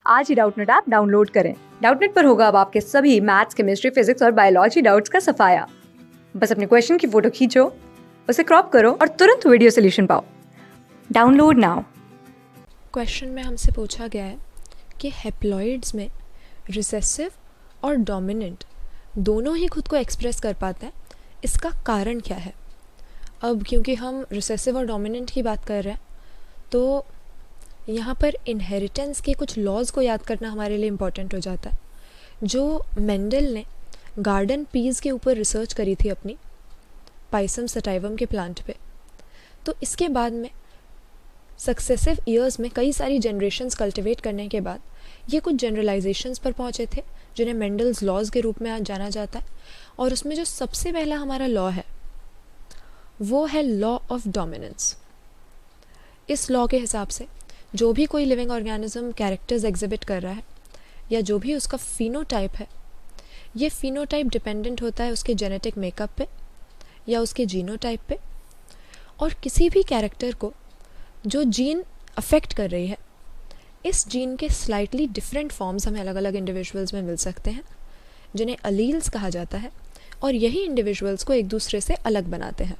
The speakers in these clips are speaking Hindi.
आज ही डाउटनेट ऐप डाउनलोड करें। डाउटनेट पर होगा अब आपके सभी मैथ्स, केमिस्ट्री, फिजिक्स और बायोलॉजी डाउट्स का सफाया। बस अपने क्वेश्चन की फोटो खींचो, उसे क्रॉप करो और तुरंत वीडियो सोल्यूशन पाओ। Download now. क्वेश्चन में हमसे पूछा गया है कि हैप्लॉइड्स में रिसेसिव और डोमिनेंट दोनों ही खुद को एक्सप्रेस कर पाते हैं, इसका कारण क्या है। अब क्योंकि हम रिसेसिव और डोमिनेंट की बात कर रहे हैं तो यहाँ पर इनहेरिटेंस के कुछ लॉज को याद करना हमारे लिए इम्पॉर्टेंट हो जाता है। जो मेंडल ने गार्डन पीज के ऊपर रिसर्च करी थी अपनी पाइसम सटाइवम के प्लांट पे, तो इसके बाद में सक्सेसिव ईयर्स में कई सारी जनरेशन्स कल्टिवेट करने के बाद ये कुछ जनरलाइजेशंस पर पहुँचे थे जिन्हें मेंडल्स लॉज के रूप में आज जाना जाता है। और उसमें जो सबसे पहला हमारा लॉ है वो है लॉ ऑफ डोमिनेंस। इस लॉ के हिसाब से जो भी कोई लिविंग ऑर्गेनिज्म कैरेक्टर्स एग्जिबिट कर रहा है या जो भी उसका फिनोटाइप है, ये फिनोटाइप डिपेंडेंट होता है उसके जेनेटिक मेकअप पे या उसके जीनोटाइप पे। और किसी भी कैरेक्टर को जो जीन अफेक्ट कर रही है, इस जीन के स्लाइटली डिफरेंट फॉर्म्स हमें अलग अलग इंडिविजुअल्स में मिल सकते हैं जिन्हें अलील्स कहा जाता है, और यही इंडिविजुअल्स को एक दूसरे से अलग बनाते हैं।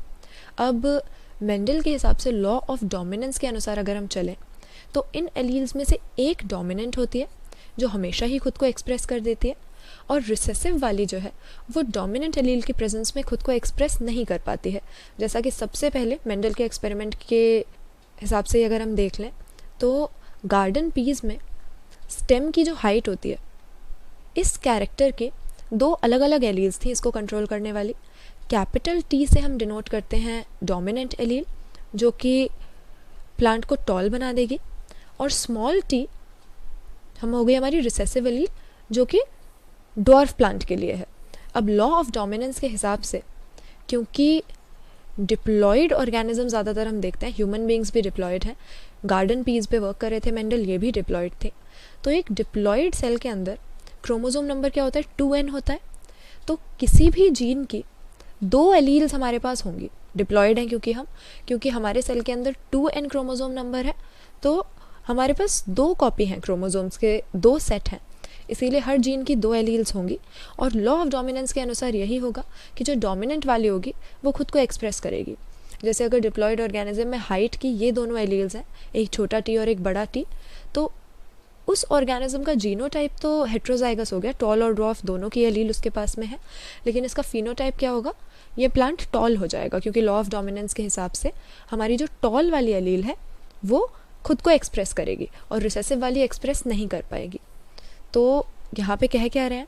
अब मेंडल के हिसाब से लॉ ऑफ डोमिनेंस के अनुसार अगर हम चलें तो इन एलील्स में से एक डोमिनेंट होती है जो हमेशा ही खुद को एक्सप्रेस कर देती है, और रिसेसिव वाली जो है वो डोमिनेंट एलील की प्रेजेंस में खुद को एक्सप्रेस नहीं कर पाती है। जैसा कि सबसे पहले मेंडल के एक्सपेरिमेंट के हिसाब से अगर हम देख लें तो गार्डन पीज में स्टेम की जो हाइट होती है, इस कैरेक्टर के दो अलग अलग एलील्स थी इसको कंट्रोल करने वाली। कैपिटल टी से हम डिनोट करते हैं डोमिनेंट एलील जो कि प्लांट को टॉल बना देगी, और स्मॉल टी हम हो गई हमारी रिसेसिव एलील जो कि ड्वार्फ प्लांट के लिए है। अब लॉ ऑफ डोमिनेंस के हिसाब से क्योंकि डिप्लॉयड ऑर्गेनिज्म ज़्यादातर हम देखते हैं, ह्यूमन बींग्स भी डिप्लॉयड हैं, गार्डन पीज पे वर्क कर रहे थे मेंडल, ये भी डिप्लॉयड थे। तो एक डिप्लॉयड सेल के अंदर क्रोमोसोम नंबर क्या होता है, 2n होता है। तो किसी भी जीन की दो एलील्स हमारे पास होंगी, डिप्लॉयड हैं क्योंकि हमारे सेल के अंदर 2n क्रोमोसोम नंबर है, तो हमारे पास दो कॉपी हैं क्रोमोसोम्स के, दो सेट हैं, इसीलिए हर जीन की दो एलील्स होंगी। और लॉ ऑफ डोमिनेंस के अनुसार यही होगा कि जो डोमिनेंट वाली होगी वो खुद को एक्सप्रेस करेगी। जैसे अगर डिप्लॉयड ऑर्गेनिज्म में हाइट की ये दोनों एलील्स हैं, एक छोटा टी और एक बड़ा टी, तो उस ऑर्गेनिज्म का जीनोटाइप तो हेट्रोजाइगस हो गया, टॉल और ड्वार्फ दोनों की एलील उसके पास में है, लेकिन इसका फिनोटाइप क्या होगा, ये प्लांट टॉल हो जाएगा क्योंकि लॉ ऑफ डोमिनेंस के हिसाब से हमारी जो टॉल वाली एलील है वो खुद को एक्सप्रेस करेगी और रिसेसिव वाली एक्सप्रेस नहीं कर पाएगी। तो यहाँ पे कह क्या रहे हैं,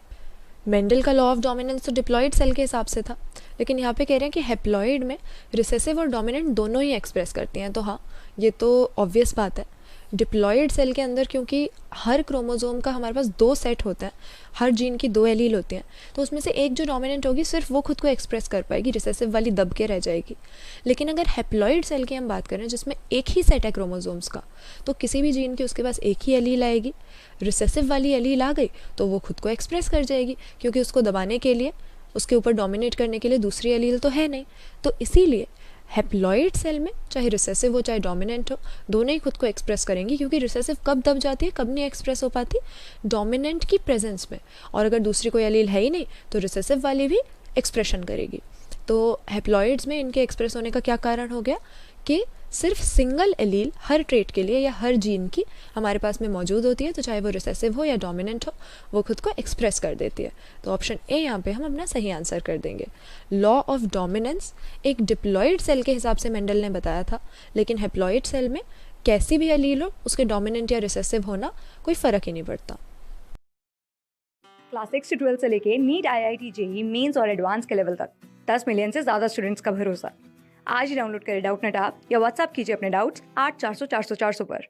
मेंडल का लॉ ऑफ डोमिनेंस तो डिप्लॉयड सेल के हिसाब से था, लेकिन यहाँ पे कह रहे हैं कि हैप्लॉयड में रिसेसिव और डोमिनेंट दोनों ही एक्सप्रेस करती हैं। तो हाँ, ये तो ऑब्वियस बात है। डिप्लॉयड सेल के अंदर क्योंकि हर क्रोमोसोम का हमारे पास दो सेट होता है, हर जीन की दो एलील होती हैं, तो उसमें से एक जो डोमिनेंट होगी सिर्फ वो खुद को एक्सप्रेस कर पाएगी, रिसेसिव वाली दब के रह जाएगी। लेकिन अगर हैप्लॉयड सेल की हम बात करें जिसमें एक ही सेट है क्रोमोसोम्स का, तो किसी भी जीन की उसके पास एक ही एलील आएगी, रिसेसिव वाली एलील आ गई तो वो खुद को एक्सप्रेस कर जाएगी क्योंकि उसको दबाने के लिए, उसके ऊपर डोमिनेट करने के लिए दूसरी एलील तो है नहीं। तो इसीलिए हैप्लॉयड सेल में चाहे रिसेसिव हो चाहे डोमिनेंट हो, दोनों ही खुद को एक्सप्रेस करेंगी, क्योंकि रिसेसिव कब दब जाती है, कब नहीं एक्सप्रेस हो पाती, डोमिनेंट की प्रेजेंस में। और अगर दूसरी कोई एलील है ही नहीं तो रिसेसिव वाली भी एक्सप्रेशन करेगी। तो हैप्लॉयड्स में इनके एक्सप्रेस होने का क्या कारण हो गया कि सिर्फ सिंगल एलील हर ट्रेट के लिए या हर जीन की हमारे पास में मौजूद होती है, तो चाहे वो रिसेसिव हो या डोमिनेंट हो वो खुद को एक्सप्रेस कर देती है। तो ऑप्शन ए यहाँ पे हम अपना सही आंसर कर देंगे। लॉ ऑफ डोमिनेंस एक डिप्लॉयड सेल के हिसाब से मेंडल ने बताया था, लेकिन हैप्लॉयड सेल में कैसी भी एलील हो उसके डोमिनेंट या रिसेसिव होना कोई फ़र्क ही नहीं पड़ता। क्लास 6 से 12 से लेके नीट, IIT, जेईई मेंस और एडवांस के लेवल तक 10 मिलियन से ज्यादा स्टूडेंट्स का भरोसा। आज ही डाउनलोड करें डाउटनेट ऐप या व्हाट्सएप कीजिए अपने डाउट्स 8400 400 400 पर।